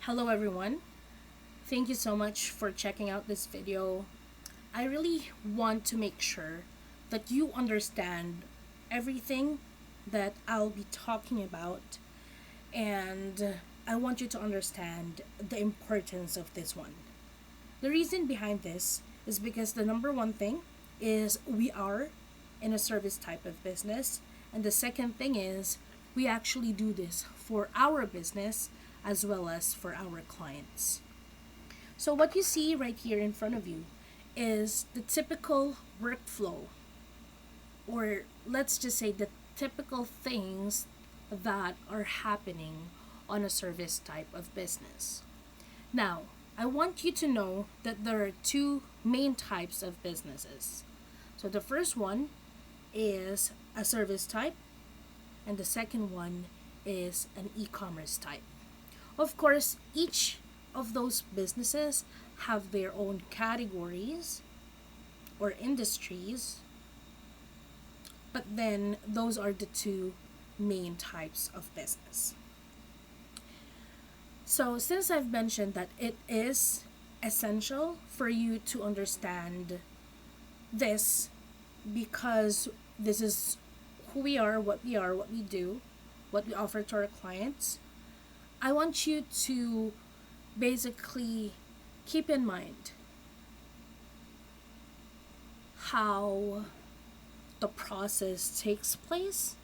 Hello everyone. Thank you so much for checking out this video. I really want to make sure that you understand everything that I'll be talking about, and I want you to understand the importance of this one. The reason behind this is because the number one thing is we are in a service type of business, and the second thing is we actually do this for our business as well as for our clients. So, what you see right here in front of you is the typical workflow, or let's just say the typical things that are happening on a service type of business. Now, I want you to know that there are two main types of businesses. So, the first one is a service type, and the second one is an e commerce type. Of course, each of those businesses have their own categories or industries, but then those are the two main types of business. So, since I've mentioned that it is essential for you to understand this because this is who we are, what we do, what we offer to our clients, I want you to basically keep in mind how the process takes place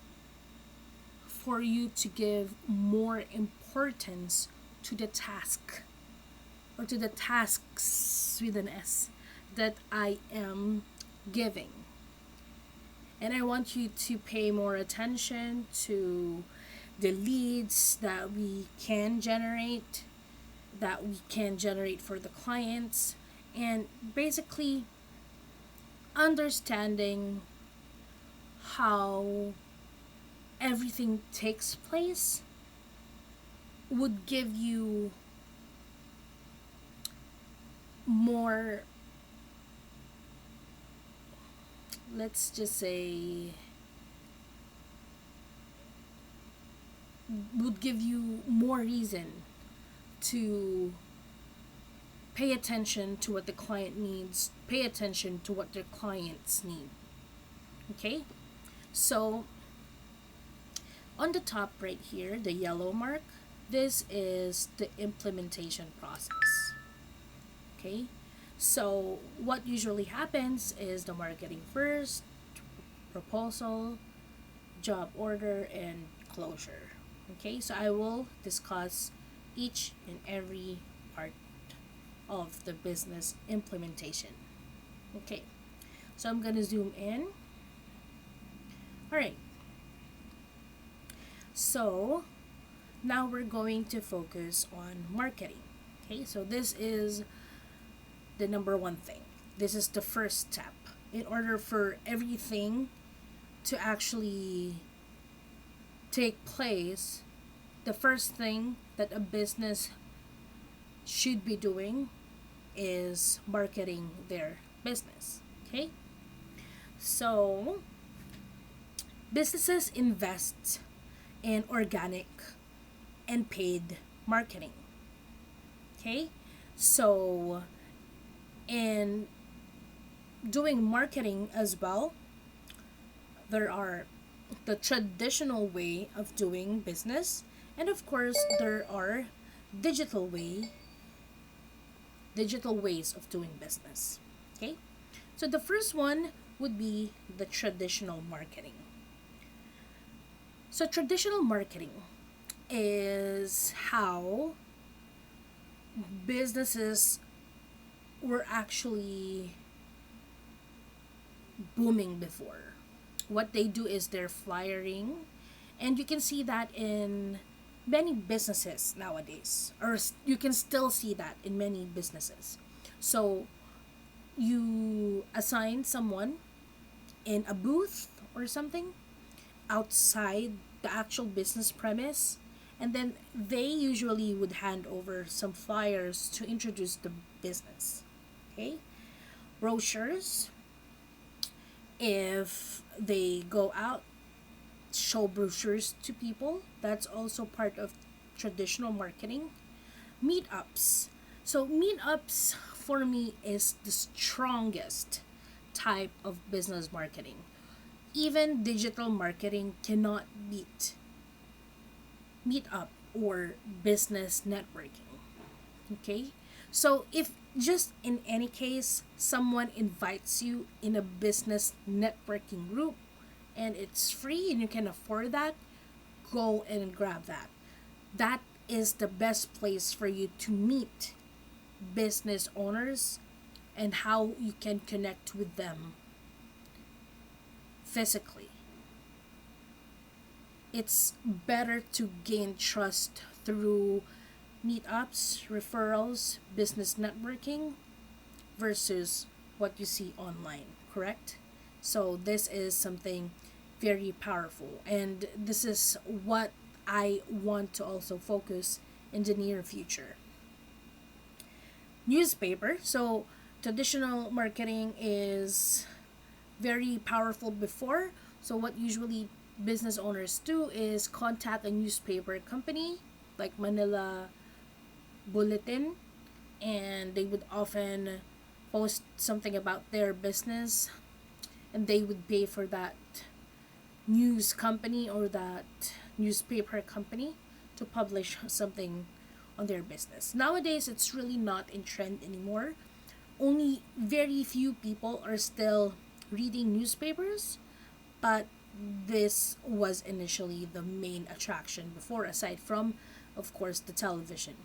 for you to give more importance to the task or to the tasks with an S that I am giving. And I want you to pay more attention to the leads that we can generate for the clients, and basically understanding how everything takes place would give you more, let's just say, would give you more reason to pay attention to what the client needs, pay attention to what their clients need. Okay? So, on the top right here, the yellow mark, this is the implementation process. Okay? So, what usually happens is the marketing first, proposal, job order, and closure. Okay? So, I will discuss each and every part of the business implementation. Okay, so I'm gonna zoom in. All right, so now we're going to focus on marketing. Okay, so this is the number one thing. This is the first step in order for everything to actually take place. The first thing that a business should be doing is marketing their business. Okay? So, businesses invest in organic and paid marketing. Okay? So, in doing marketing as well, there are the traditional way of doing business, and of course there are digital way digital ways of doing business. Okay, so the first one would be the traditional marketing. So traditional marketing is how businesses were actually booming before. What they do is they're flyering, and you can see that in many businesses nowadays, or you can still see that in many businesses. So you assign someone in a booth or something outside the actual business premise, and then they usually would hand over some flyers to introduce the business. Okay, brochures, if they go out, show brochures to people, that's also part of traditional marketing. Meetups. So meetups for me is the strongest type of business marketing. Even digital marketing cannot beat meetup or business networking. Okay? So if just in any case someone invites you in a business networking group and it's free and you can afford that, go and grab that. That is the best place for you to meet business owners and how you can connect with them physically. It's better to gain trust through meetups, referrals, business networking versus what you see online, correct? So this is something very powerful, and this is what I want to also focus in the near future. Newspaper. So traditional marketing is very powerful before. So what usually business owners do is contact a newspaper company like Manila Bulletin, and they would often post something about their business, and they would pay for that news company or that newspaper company to publish something on their business. Nowadays, it's really not in trend anymore. Only very few people are still reading newspapers, but this was initially the main attraction before, aside from, of course, the television.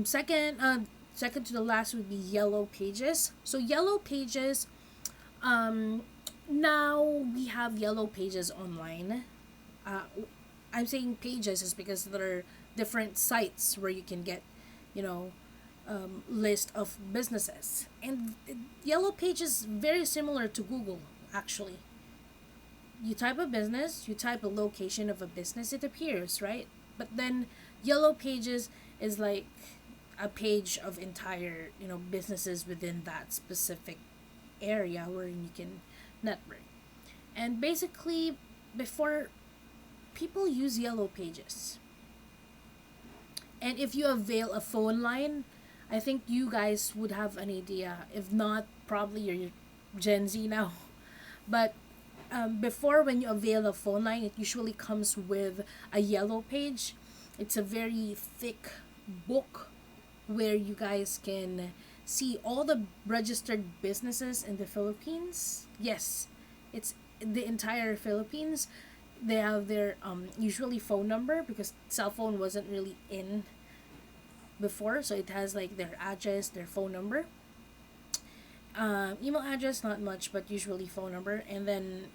Second to the last would be yellow pages. So yellow pages, um, now we have yellow pages online. Uh, I'm saying pages is because there are different sites where you can get, you know, list of businesses. And yellow pages very similar to Google actually. You type a business, you type a location of a business, it appears, right? But then yellow pages is like a page of entire, businesses within that specific area where you can network. And basically, before, people use yellow pages. And if you avail a phone line, I think you guys would have an idea. If not, probably you're Gen Z now. But before, when you avail a phone line, it usually comes with a yellow page. It's a very thick book where you guys can see all the registered businesses in the Philippines. Yes, it's the entire Philippines. They have their usually phone number because cell phone wasn't really in before, so it has like their address, their phone number, email address, not much, but usually phone number, and then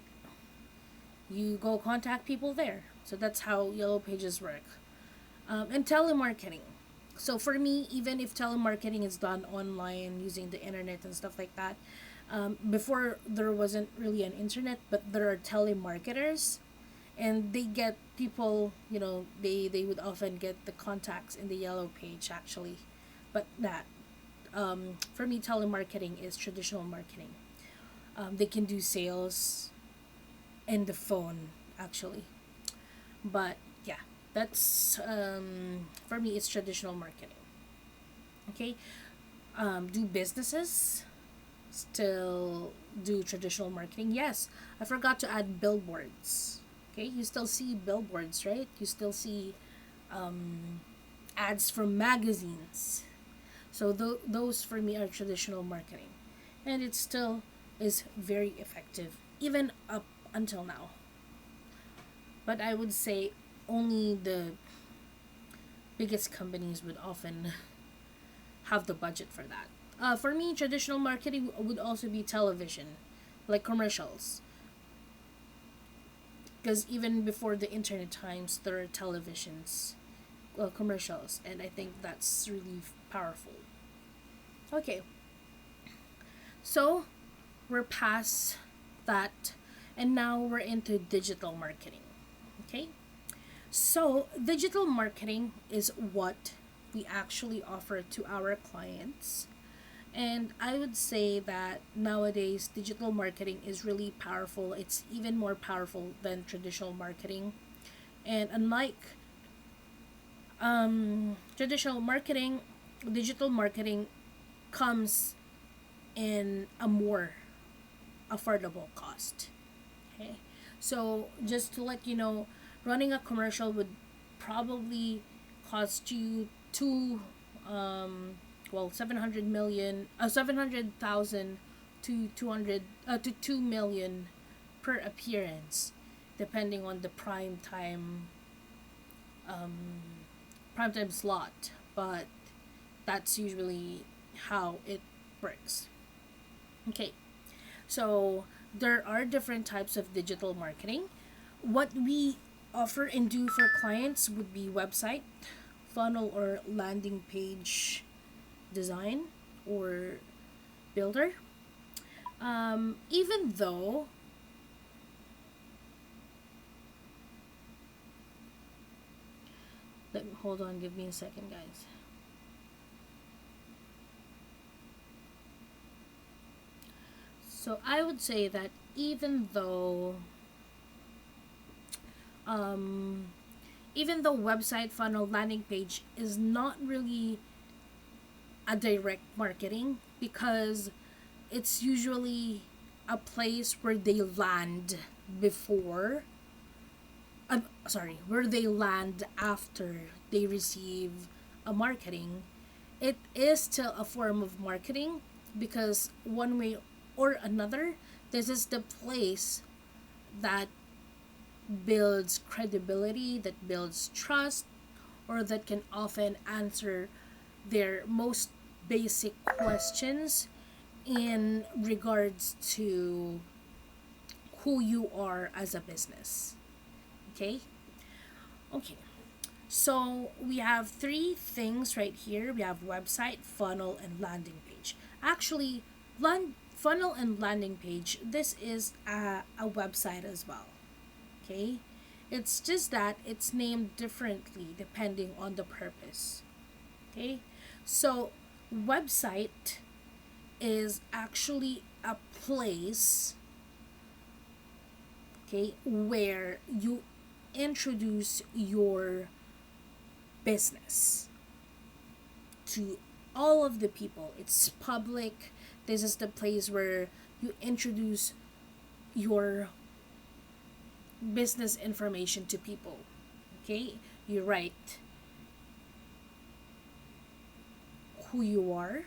you go contact people there. So that's how yellow pages work. And telemarketing. So for me, even if telemarketing is done online using the internet and stuff like that, before there wasn't really an internet, but there are telemarketers, and they get people. They would often get the contacts in the yellow page actually, but that for me, telemarketing is traditional marketing. They can do sales in the phone actually, but yeah, that's for me, it's traditional marketing. Okay. Do businesses still do traditional marketing? Yes. I forgot to add billboards. Okay, you still see billboards, right? You still see ads from magazines. So those for me are traditional marketing, and it still is very effective even up until now. But I would say only the biggest companies would often have the budget for that. For me, traditional marketing would also be television, like commercials. Because even before the internet times, there are televisions, commercials, and I think that's really powerful. Okay, so we're past that, and now we're into digital marketing. Okay, so digital marketing is what we actually offer to our clients. And I would say that nowadays digital marketing is really powerful. It's even more powerful than traditional marketing. And unlike Traditional marketing, digital marketing comes in a more affordable cost. Okay, so just to let you know, running a commercial would probably cost you two, um, 700,000 to 2 million per appearance, depending on the prime time slot. But that's usually how it works. Okay, so there are different types of digital marketing. What we offer and do for clients would be website, funnel or landing page design or builder. Even though, hold on, give me a second, guys. So I would say that um, even though website, funnel, landing page is not really a direct marketing, because it's usually a place where they land before where they land after they receive a marketing. It is still a form of marketing, because one way or another, this is the place that builds credibility, that builds trust, or that can often answer their most basic questions in regards to who you are as a business. Okay? Okay. So we have three things right here. We have website, funnel, and landing page. Actually, funnel and landing page, this is a website as well. Okay? It's just that it's named differently depending on the purpose. Okay? So, website is actually a place, okay, where you introduce your business to all of the people. It's public. This is the place where you introduce your business information to people. Okay, you write who you are,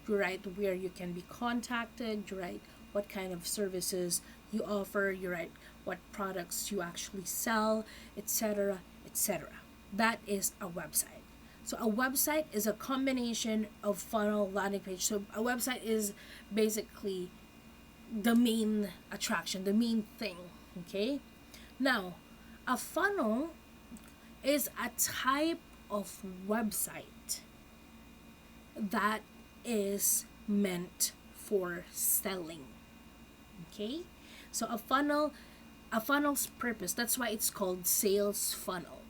you write where you can be contacted, you write what kind of services you offer, you write what products you actually sell, etc., etc. That is a website. So a website is a combination of funnel, landing page. So a website is basically the main attraction, the main thing. Okay? Now, a funnel is a type of website that is meant for selling. Okay? So a funnel's purpose, that's why it's called sales funnel.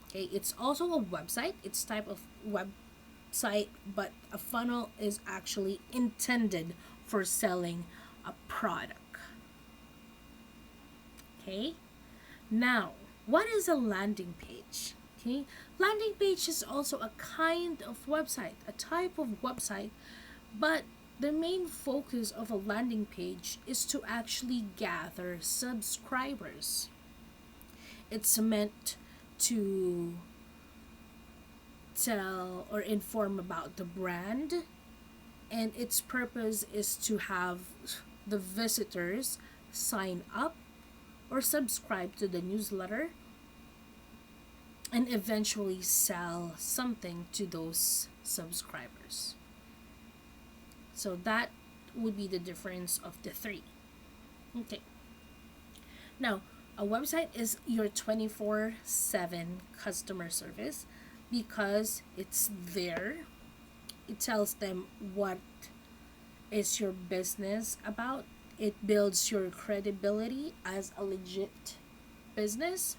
Okay? It's also a website, it's type of website, but a funnel is actually intended for selling a product. Okay? Now, what is a landing page? Okay? Landing page is also a kind of website, a type of website, but the main focus of a landing page is to actually gather subscribers. It's meant to tell or inform about the brand, and its purpose is to have the visitors sign up or subscribe to the newsletter and eventually sell something to those subscribers. So that would be the difference of the three. Okay. Now, a website is your 24/7 customer service, because it's there. It tells them what is your business about. It builds your credibility as a legit business.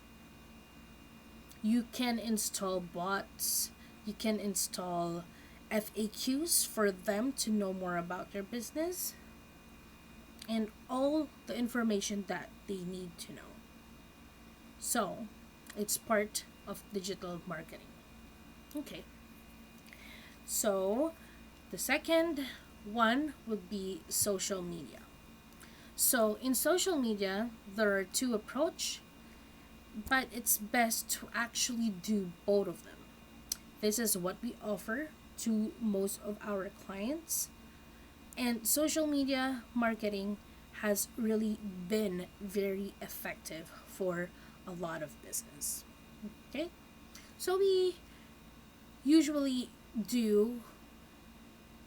You can install bots, you can install FAQs for them to know more about your business, and all the information that they need to know. So, it's part of digital marketing. Okay, so the second one would be social media. So in social media, there are two approach, but it's best to actually do both of them. This is what we offer to most of our clients. And social media marketing has really been very effective for a lot of business. Okay? So we usually do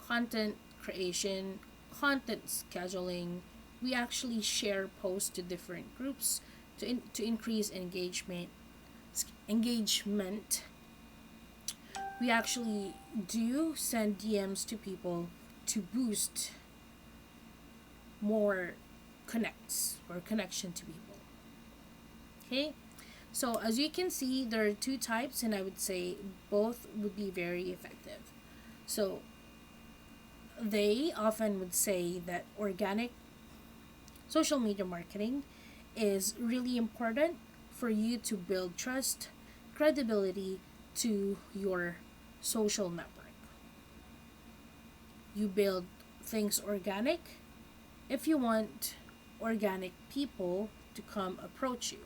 content creation, content scheduling. We actually share posts to different groups to increase engagement. We actually do send DMs to people to boost more connects or connection to people. Okay, so as you can see, there are two types, and I would say both would be very effective. So they often would say that organic social media marketing is really important for you to build trust, credibility to your social network. You build things organic if you want organic people to come approach you.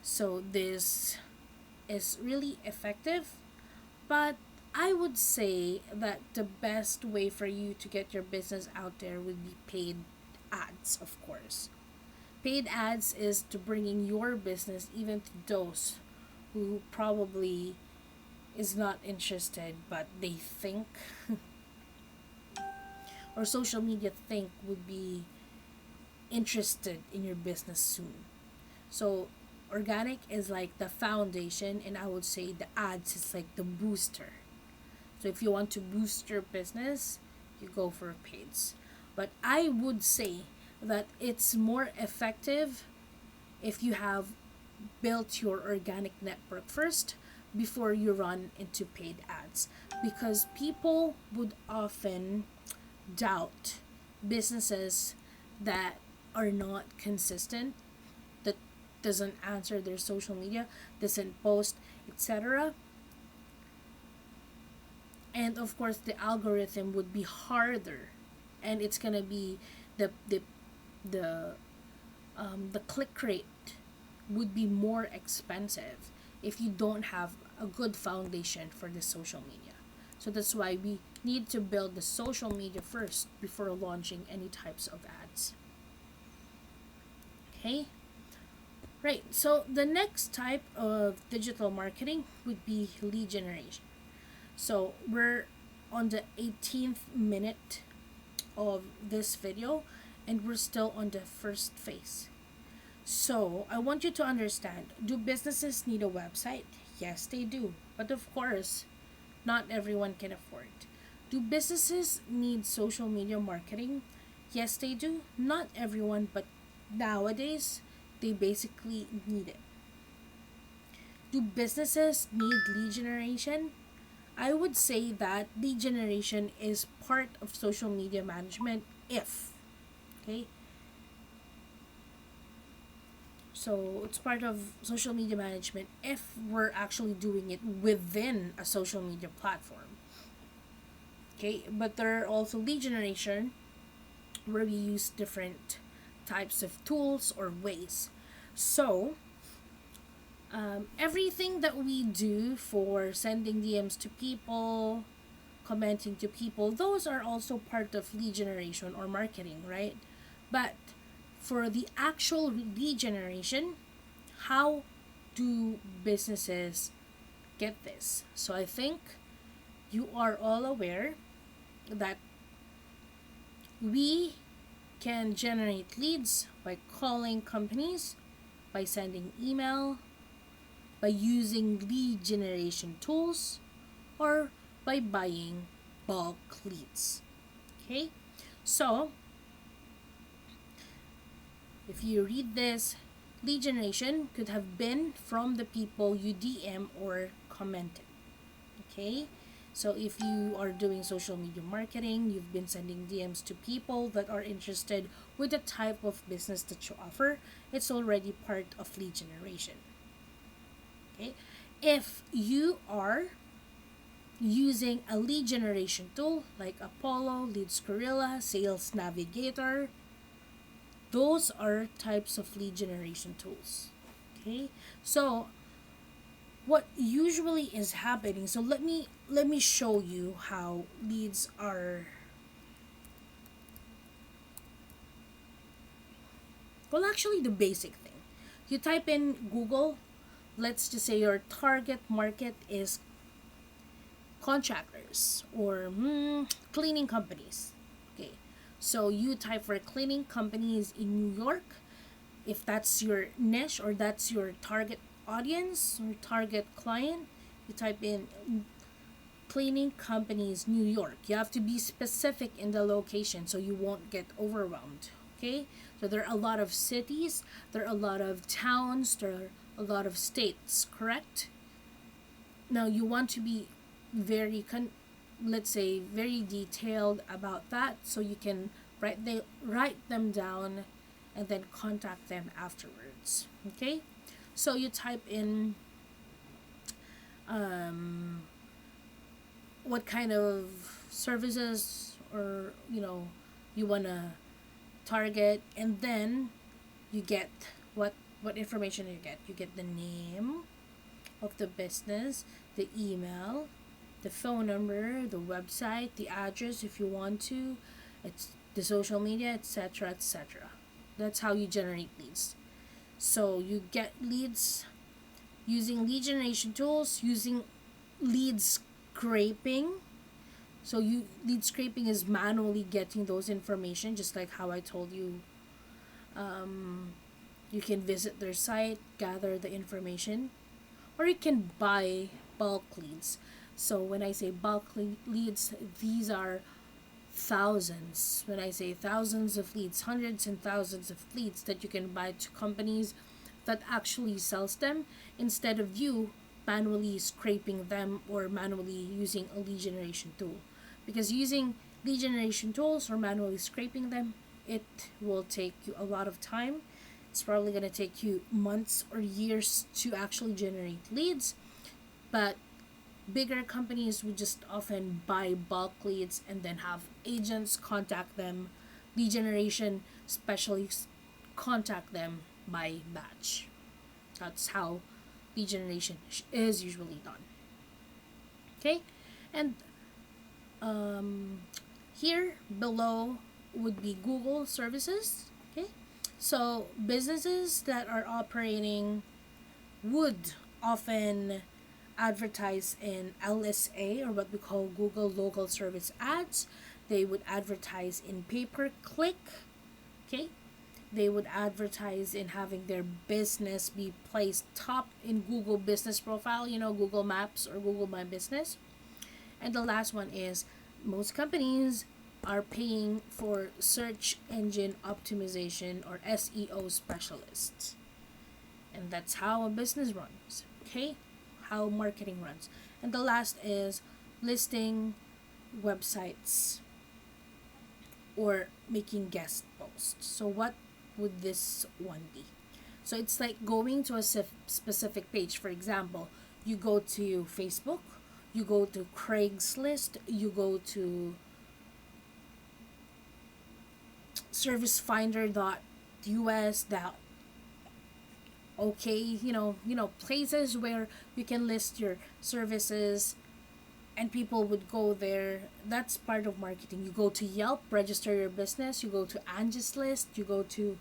So this is really effective, but I would say that the best way for you to get your business out there would be paid ads, of course. Paid ads is to bringing your business even to those who probably is not interested, but they think or social media think would be interested in your business soon. So organic is like the foundation, and I would say the ads is like the booster. So if you want to boost your business, you go for pays. But I would say that it's more effective if you have built your organic network first before you run into paid ads, because people would often doubt businesses that are not consistent, that doesn't answer their social media, doesn't post, etc. And of course the algorithm would be harder, and it's gonna be the the the click rate would be more expensive if you don't have a good foundation for the social media. So that's why we need to build the social media first before launching any types of ads. Okay? Right. So the next type of digital marketing would be lead generation. So we're on the 18th minute of this video, and we're still on the first phase. So I want you to understand, do businesses need a website? Yes, they do. But of course, not everyone can afford. Do businesses need social media marketing? Yes, they do. Not everyone, but nowadays, they basically need it. Do businesses need lead generation? I would say that lead generation is part of social media management if, okay? So it's part of social media management if we're actually doing it within a social media platform. Okay, but there are also lead generation where we use different types of tools or ways. So everything that we do for sending DMs to people, commenting to people, those are also part of lead generation or marketing, right? But for the actual lead generation, how do businesses get this? So I think you are all aware that we can generate leads by calling companies, by sending email, by using lead generation tools, or by buying bulk leads. Okay? So, if you read this, lead generation could have been from the people you DM or commented. Okay? So if you are doing social media marketing, you've been sending DMs to people that are interested with the type of business that you offer, it's already part of lead generation. Okay? If you are using a lead generation tool like Apollo, Leads Gorilla, Sales Navigator, those are types of lead generation tools. Okay, so what usually is happening, so let me show you how leads are. Well, actually, the basic thing, you type in Google, let's just say your target market is contractors or cleaning companies. Okay, so you type for cleaning companies in New York, if that's your niche or that's your target audience or target client. You type in cleaning companies New York. You have to be specific in the location so you won't get overwhelmed. Okay, so there are a lot of cities, there are a lot of towns, there are a lot of states, correct? Now you want to be very let's say very detailed about that so you can write them down and then contact them afterwards. Okay, so you type in um, what kind of services or you want to target, and then you get what information you get. You get the name of the business, the email, the phone number, the website, the address if you want to, it's the social media, etc., etc. That's how you generate leads. So you get leads using lead generation tools, using lead scraping. So you lead scraping is manually getting those information, just like how I told you. You can visit their site, gather the information, or you can buy bulk leads. So when I say bulk leads, these are thousands. When I say thousands of leads, hundreds and thousands of leads that you can buy to companies that actually sells them, instead of you manually scraping them or manually using a lead generation tool. Because using lead generation tools or manually scraping them, it will take you a lot of time. It's probably going to take you months or years to actually generate leads. But bigger companies would just often buy bulk leads and then have agents contact them, lead generation specialists contact them by batch. That's how lead generation is usually done. Okay, and here below would be Google services. Okay, so businesses that are operating would often advertise in LSA, or what we call Google Local Service Ads. They would advertise in pay per click. Okay, they would advertise in having their business be placed top in Google business profile, Google Maps or Google My Business. And the last one is most companies are paying for search engine optimization or SEO specialists. And that's how a business runs. Okay? How marketing runs. And the last is listing websites or making guest posts. So what would this one be? So it's like going to a specific page. For example, you go to Facebook, you go to Craigslist, you go to servicefinder.us, that okay, places where you can list your services and people would go there. That's part of marketing. You go to Yelp, register your business, you go to Angie's List, you go to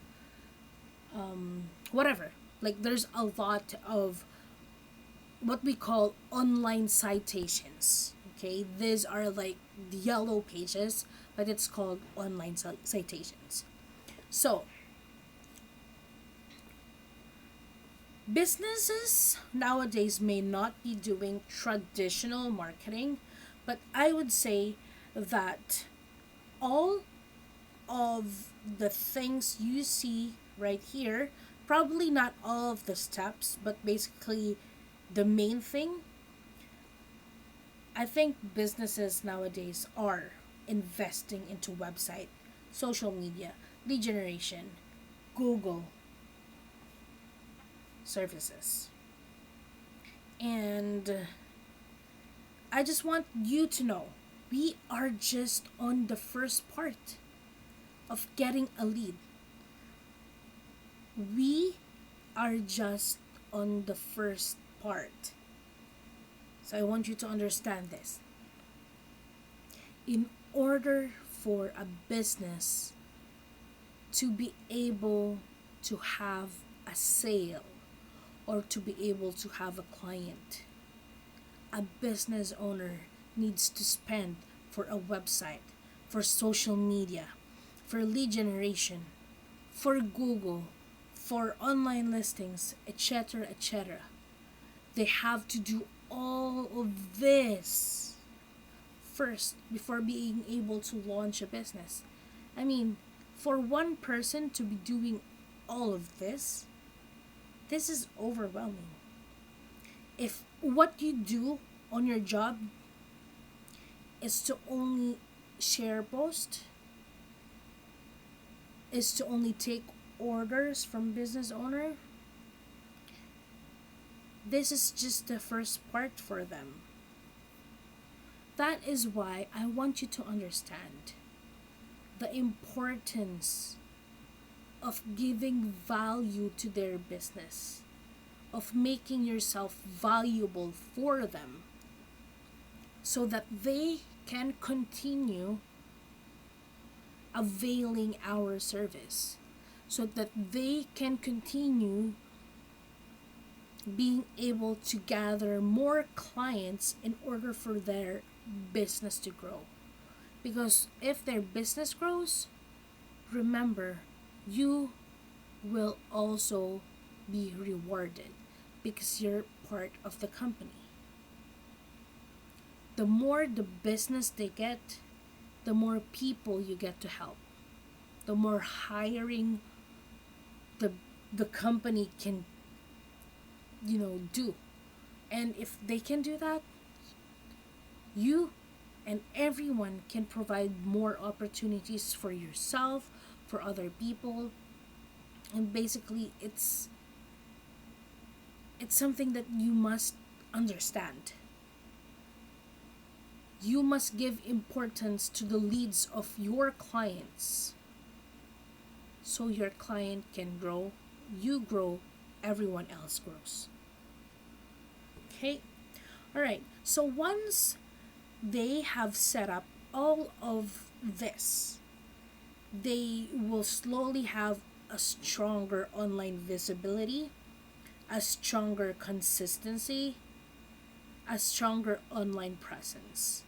whatever. Like there's a lot of what we call online citations. Okay, these are like the yellow pages, but it's called online citations. So businesses nowadays may not be doing traditional marketing, but I would say that all of the things you see right here, probably not all of the steps, but basically the main thing, I think businesses nowadays are investing into website, social media, lead generation, Google services. And I just want you to know we are just on the first part of getting a lead. We are just on the first part. So I want you to understand this. In order for a business to be able to have a sale or to be able to have a client, a business owner needs to spend for a website, for social media, for lead generation, for Google, for online listings, etc., etc. They have to do all of this first before being able to launch a business. I mean, for one person to be doing all of this is overwhelming. If what you do on your job is to only share post, is to only take orders from business owner, this is just the first part for them. That is why I want you to understand the importance of giving value to their business, of making yourself valuable for them so that they can continue availing our service, so that they can continue being able to gather more clients in order for their business to grow. Because if their business grows, remember, you will also be rewarded because you're part of the company. The more the business they get, the more people you get to help. The more hiring the company can do. And if they can do that, you and everyone can provide more opportunities for yourself, for other people, and basically it's something that you must understand. You must give importance to the leads of your clients so your client can grow, you grow, everyone else grows. Okay? All right. So once they have set up all of this, they will slowly have a stronger online visibility, a stronger consistency, a stronger online presence,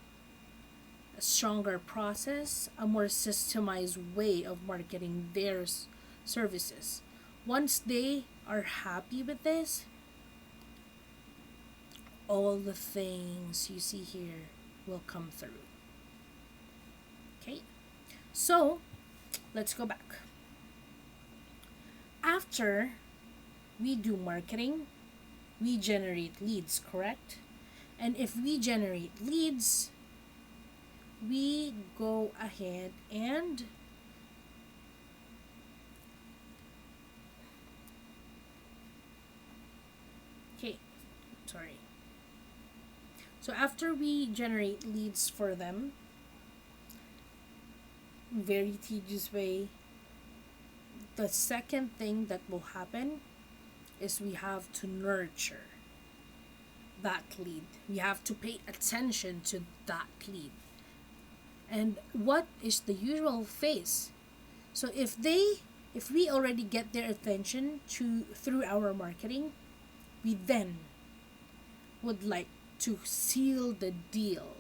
a stronger process, a more systemized way of marketing their services. Once they are happy with this, all the things you see here will come through. Okay? So, let's go back. After we do marketing, we generate leads, correct? And if we generate leads, we go ahead and sorry. So after we generate leads for them, very tedious way, the second thing that will happen is we have to nurture that lead. We have to pay attention to that lead. And what is the usual phase? So if we already get their attention through our marketing, we then would like to seal the deal.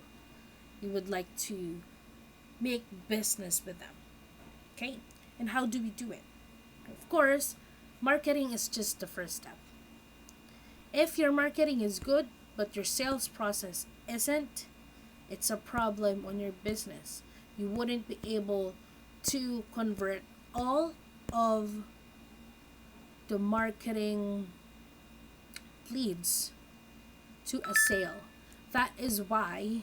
We would like to make business with them. Okay? And how do we do it? Of course, marketing is just the first step. If your marketing is good, but your sales process isn't, it's a problem on your business. You wouldn't be able to convert all of the marketing leads to a sale. That is why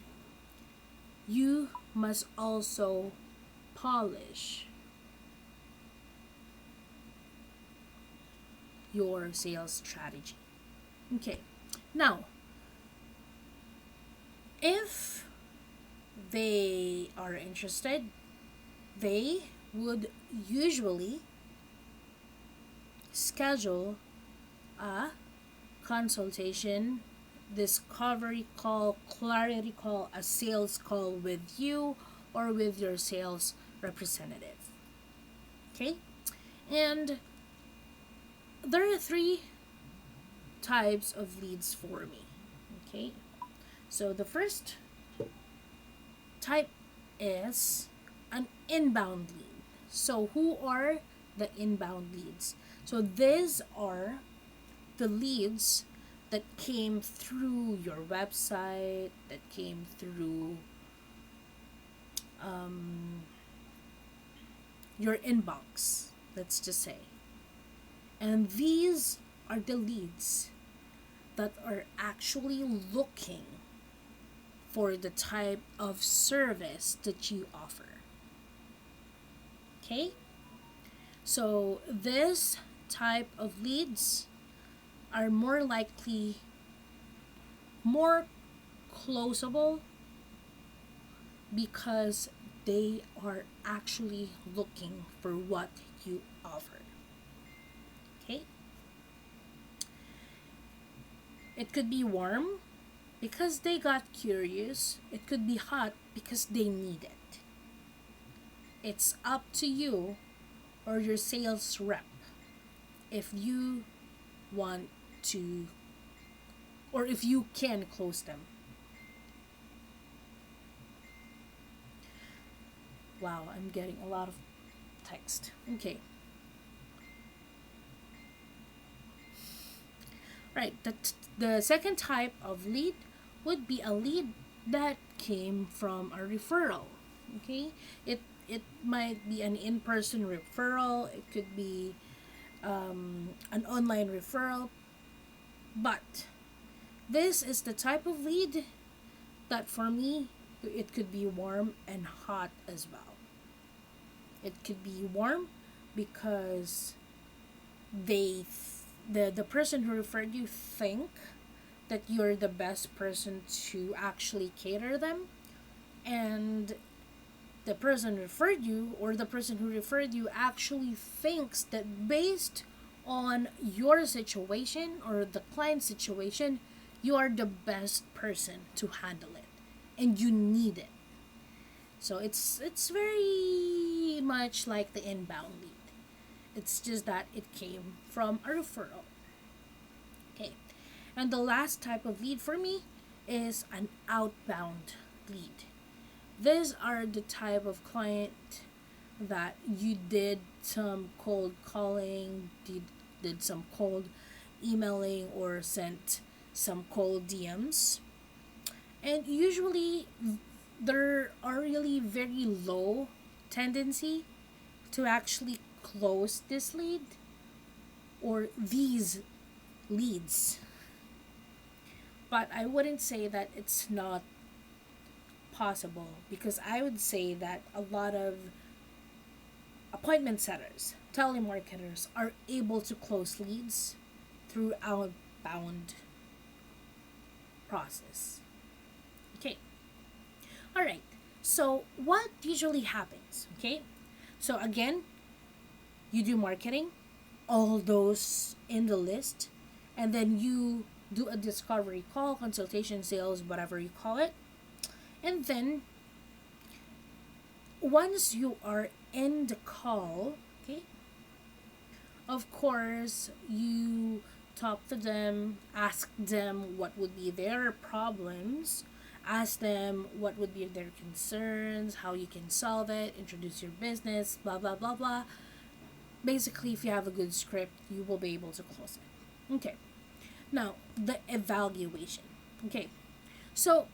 you must also polish your sales strategy. Okay, now If they are interested, they would usually schedule a consultation, discovery call, clarity call, a sales call with you or with your sales representative. Okay? And there are three types of leads for me. Okay? So the first type is an inbound lead. So who are the inbound leads? So these are the leads that came through your website, that came through your inbox, let's just say. And these are the leads that are actually looking for the type of service that you offer. Okay? So this type of leads are more likely more closable because they are actually looking for what you offer. Okay? It could be warm because they got curious. It could be hot because they need it. It's up to you or your sales rep if you want to, or if you can close them. Wow, I'm getting a lot of text. Okay. Right, the second type of lead would be a lead that came from a referral. Okay? It might be an in-person referral, it could be an online referral, but this is the type of lead that for me, it could be warm and hot as well. It could be warm because the person who referred you think that you're the best person to actually cater them, and the person referred you or the person who referred you actually thinks that based on your situation or the client's situation, you are the best person to handle it and you need it. So it's very much like the inbound lead. It's just that it came from a referral. Okay. And the last type of lead for me is an outbound lead. These are the type of client that you did some cold calling, did some cold emailing, or sent some cold DMs. And usually there are really very low tendency to actually close this lead or these leads. But I wouldn't say that it's not possible, because I would say that a lot of appointment setters, telemarketers, are able to close leads through outbound process. Okay. All right. So what usually happens? Okay. So again, you do marketing, all those in the list, and then you do a discovery call, consultation, sales, whatever you call it. And then once you are in the call, okay, of course, you talk to them, ask them what would be their problems, ask them what would be their concerns, how you can solve it, introduce your business, blah, blah, blah, blah. Basically, if you have a good script, you will be able to close it. Okay. Now, the evaluation. Okay. So,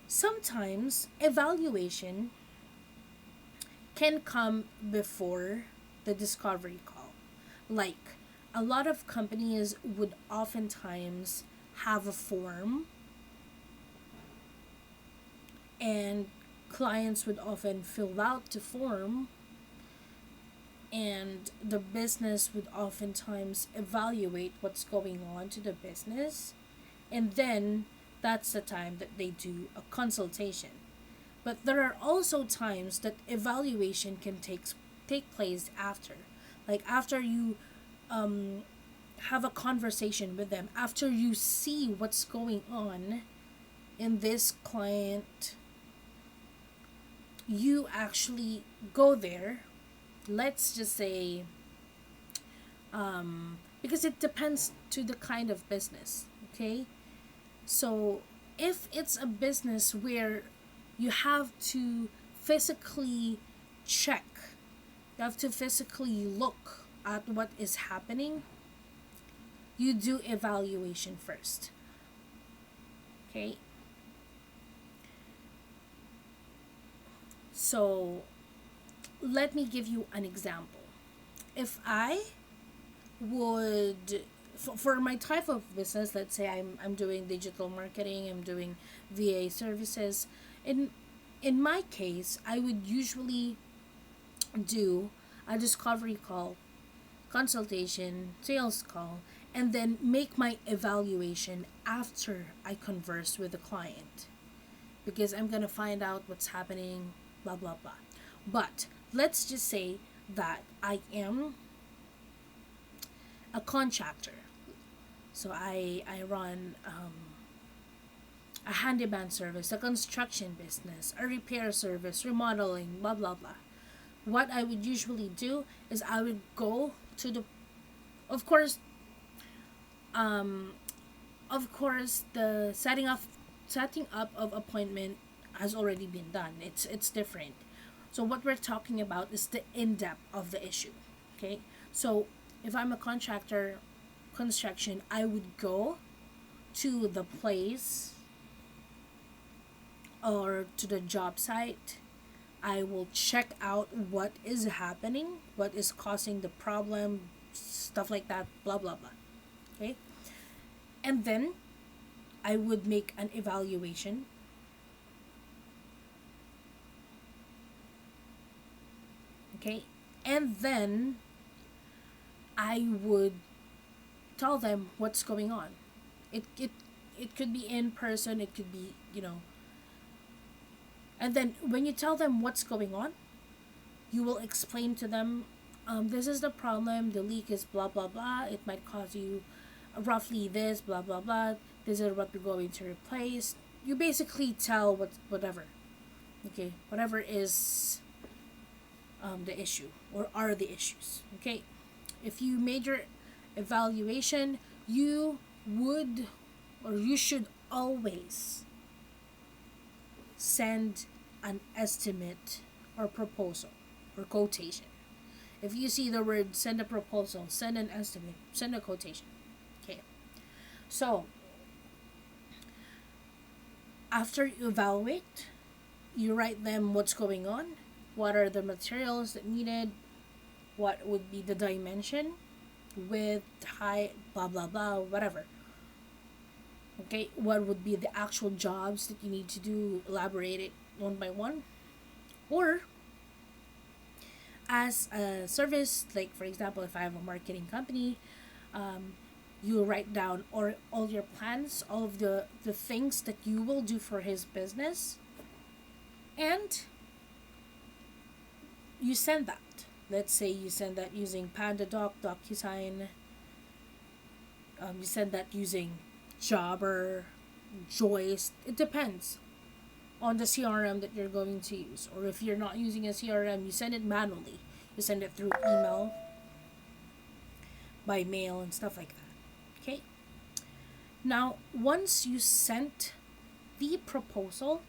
sometimes evaluation can come before the discovery call. Like, a lot of companies would oftentimes have a form, and clients would often fill out the form, and the business would oftentimes evaluate what's going on to the business, and then that's the time that they do a consultation. But there are also times that evaluation can take place after. Like after you um, have a conversation with them, after you see what's going on in this client, you actually go there. Let's just say, because it depends to the kind of business, okay? So if it's a business where you have to physically check, you have to physically look at what is happening, you do evaluation first. Okay? So let me give you an example. If I would for my type of business, let's say I'm doing digital marketing, I'm doing VA services, in my case I would usually do a discovery call, consultation, sales call, and then make my evaluation after I converse with the client, because I'm gonna find out what's happening, blah blah blah. But let's just say that I am a contractor. So I run a handyman service, a construction business, a repair service, remodeling, blah blah blah. What I would usually do is I would go to the, of course, um, the setting up of appointment has already been done. It's different. So what we're talking about is the in depth of the issue. Okay, so if I'm a contractor, construction, I would go to the place or to the job site. I will check out what is happening, what is causing the problem, stuff like that, blah blah blah. Okay, and then I would make an evaluation. Okay, and then I would tell them what's going on. It could be in person, it could be, and then when you tell them what's going on, you will explain to them, this is the problem, the leak is blah blah blah, it might cause you roughly this, blah blah blah, this is what we're going to replace. You basically tell whatever, okay, whatever is the issue or are the issues. Okay, if you made your evaluation, you would or you should always send an estimate or proposal or quotation. If you see the word send a proposal, send an estimate, send a quotation. Okay, so after you evaluate, you write them what's going on, what are the materials that needed, what would be the dimension, width, height, blah blah blah, whatever. Okay, what would be the actual jobs that you need to do, elaborate it one by one. Or as a service, like for example, if I have a marketing company, you write down or all your plans, all of the things that you will do for his business, and you send that. Let's say you send that using PandaDoc, DocuSign. You send that using Jobber, Joyce. It depends on the CRM that you're going to use. Or if you're not using a CRM, you send it manually. You send it through email, by mail, and stuff like that. Okay? Now, once you sent the proposal,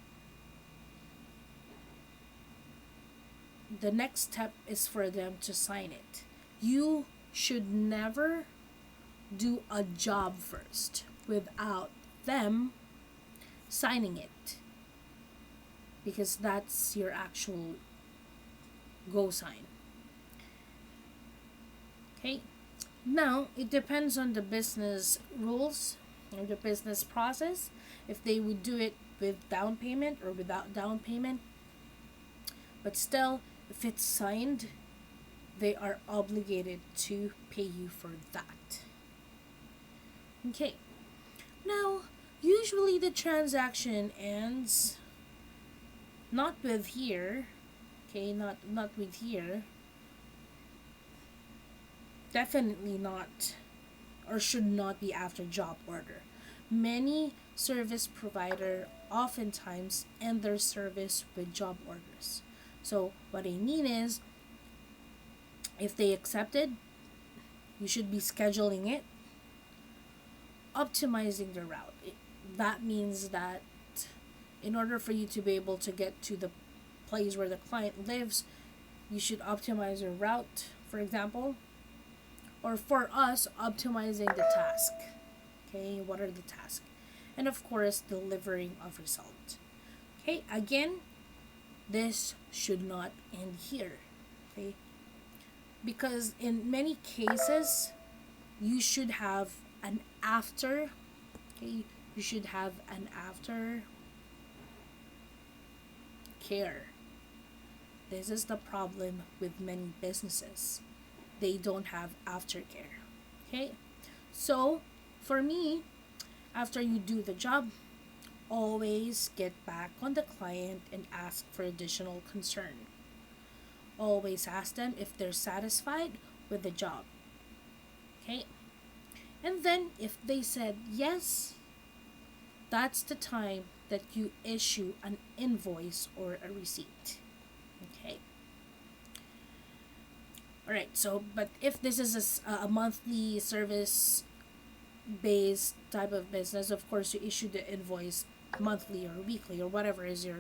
the next step is for them to sign it. You should never do a job first without them signing it, because that's your actual go sign. Okay, now it depends on the business rules or the business process, if they would do it with down payment or without down payment. But still, if it's signed, they are obligated to pay you for that. Okay, now Usually the transaction ends not with here, okay, not with here. Definitely not, or should not be after job order. Many service provider oftentimes end their service with job orders. So what I mean is, if they accepted, you should be scheduling it, optimizing the route. That means that in order for you to be able to get to the place where the client lives, you should optimize your route, for example, or for us, optimizing the task. Okay, what are the tasks? And of course, delivering of result. Okay, again, this should not end here. Okay, because in many cases, you should have an after. Okay, you should have an after care. This is the problem with many businesses. They don't have aftercare. Okay? So, for me, after you do the job, always get back on the client and ask for additional concern. Always ask them if they're satisfied with the job. Okay? And then, if they said yes, that's the time that you issue an invoice or a receipt. Okay? Alright, so, but if this is a monthly service based type of business, of course, you issue the invoice monthly or weekly or whatever is your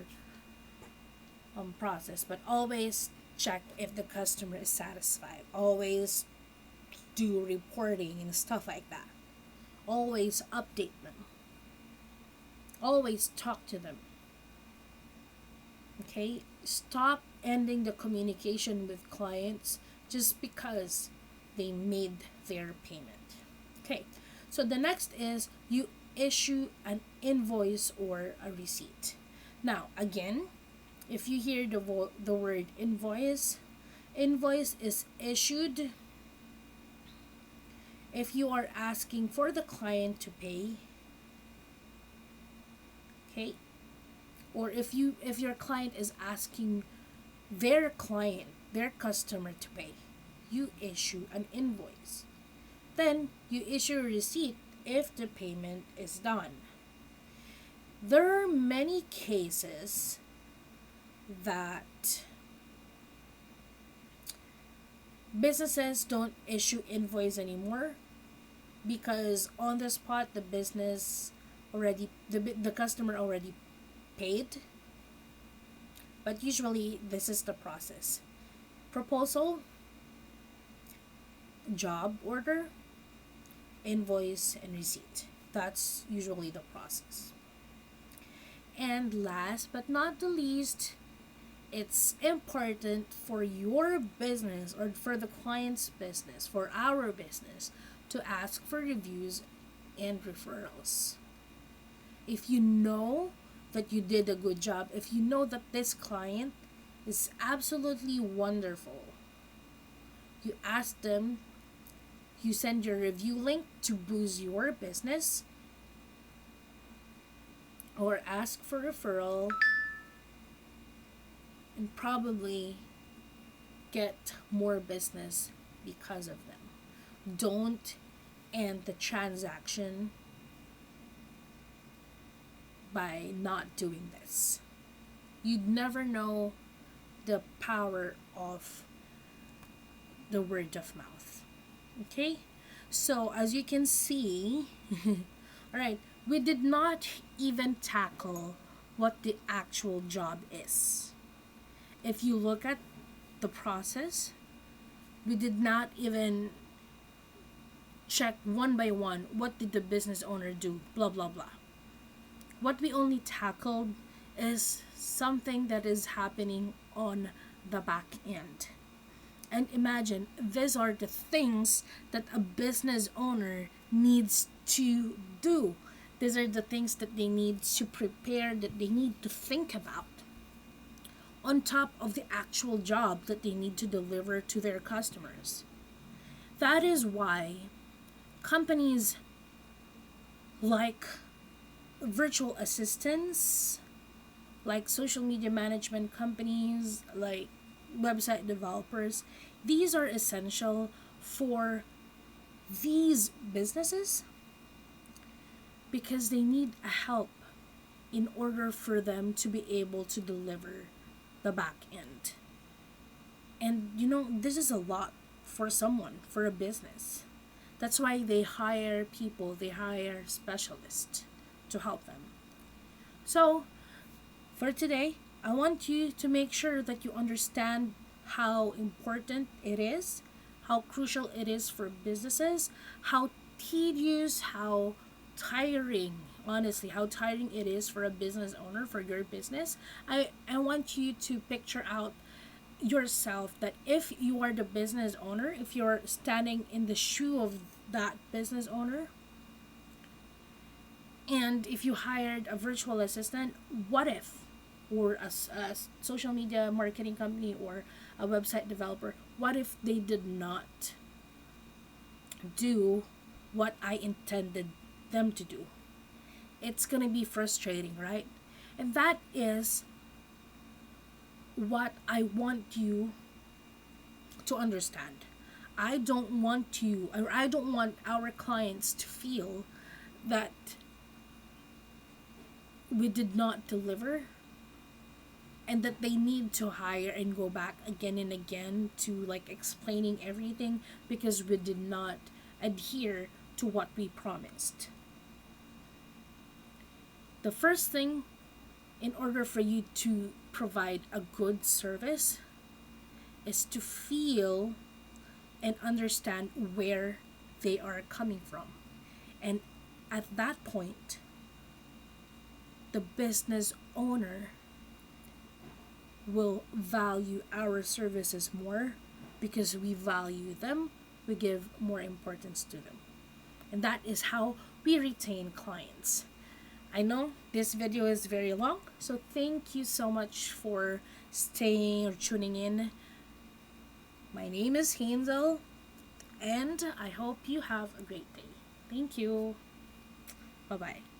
process. But always check if the customer is satisfied. Always do reporting and stuff like that. Always update them. Always talk to them. Okay? Stop ending the communication with clients just because they made their payment. Okay, so the next is you issue an invoice or a receipt. Now, again, if you hear the word invoice, invoice is issued if you are asking for the client to pay. Okay, or if your client is asking their client, their customer to pay, you issue an invoice. Then you issue a receipt if the payment is done. There are many cases that businesses don't issue invoice anymore because on the spot the business already the customer already paid. But usually this is the process: proposal, job order, invoice, and receipt. That's usually the process. And last but not the least, it's important for your business or for the client's business, for our business, to ask for reviews and referrals. If you know that you did a good job, if you know that this client is absolutely wonderful, you ask them, you send your review link to boost your business, or ask for referral, and probably get more business because of them. Don't end the transaction by not doing this. You'd never know the power of the word of mouth. Okay? So, as you can see, alright, we did not even tackle what the actual job is. If you look at the process, we did not even check one by one what did the business owner do, blah blah blah. What we only tackled is something that is happening on the back end. And imagine, these are the things that a business owner needs to do. These are the things that they need to prepare, that they need to think about, on top of the actual job that they need to deliver to their customers. That is why companies like virtual assistants, like social media management companies, like website developers. These are essential for these businesses because they need a help in order for them to be able to deliver the back end. And this is a lot for someone, for a business. That's why they hire people, they hire specialists to help them. So, for today, I want you to make sure that you understand how important it is, how crucial it is for businesses, how tedious, how tiring, honestly, how tiring it is for a business owner, for your business. I want you to picture out yourself that if you are the business owner, if you're standing in the shoe of that business owner, and if you hired a virtual assistant, what if, or a social media marketing company or a website developer, what if they did not do what I intended them to do? It's gonna be frustrating, right? And that is what I want you to understand. I don't want you, or I don't want our clients to feel that we did not deliver and that they need to hire and go back again and again to like explaining everything because we did not adhere to what we promised. The first thing, in order for you to provide a good service, is to feel and understand where they are coming from. And at that point, the business owner will value our services more because we value them, we give more importance to them. And that is how we retain clients. I know this video is very long, so thank you so much for staying or tuning in. My name is Hainz'el, and I hope you have a great day. Thank you. Bye-bye.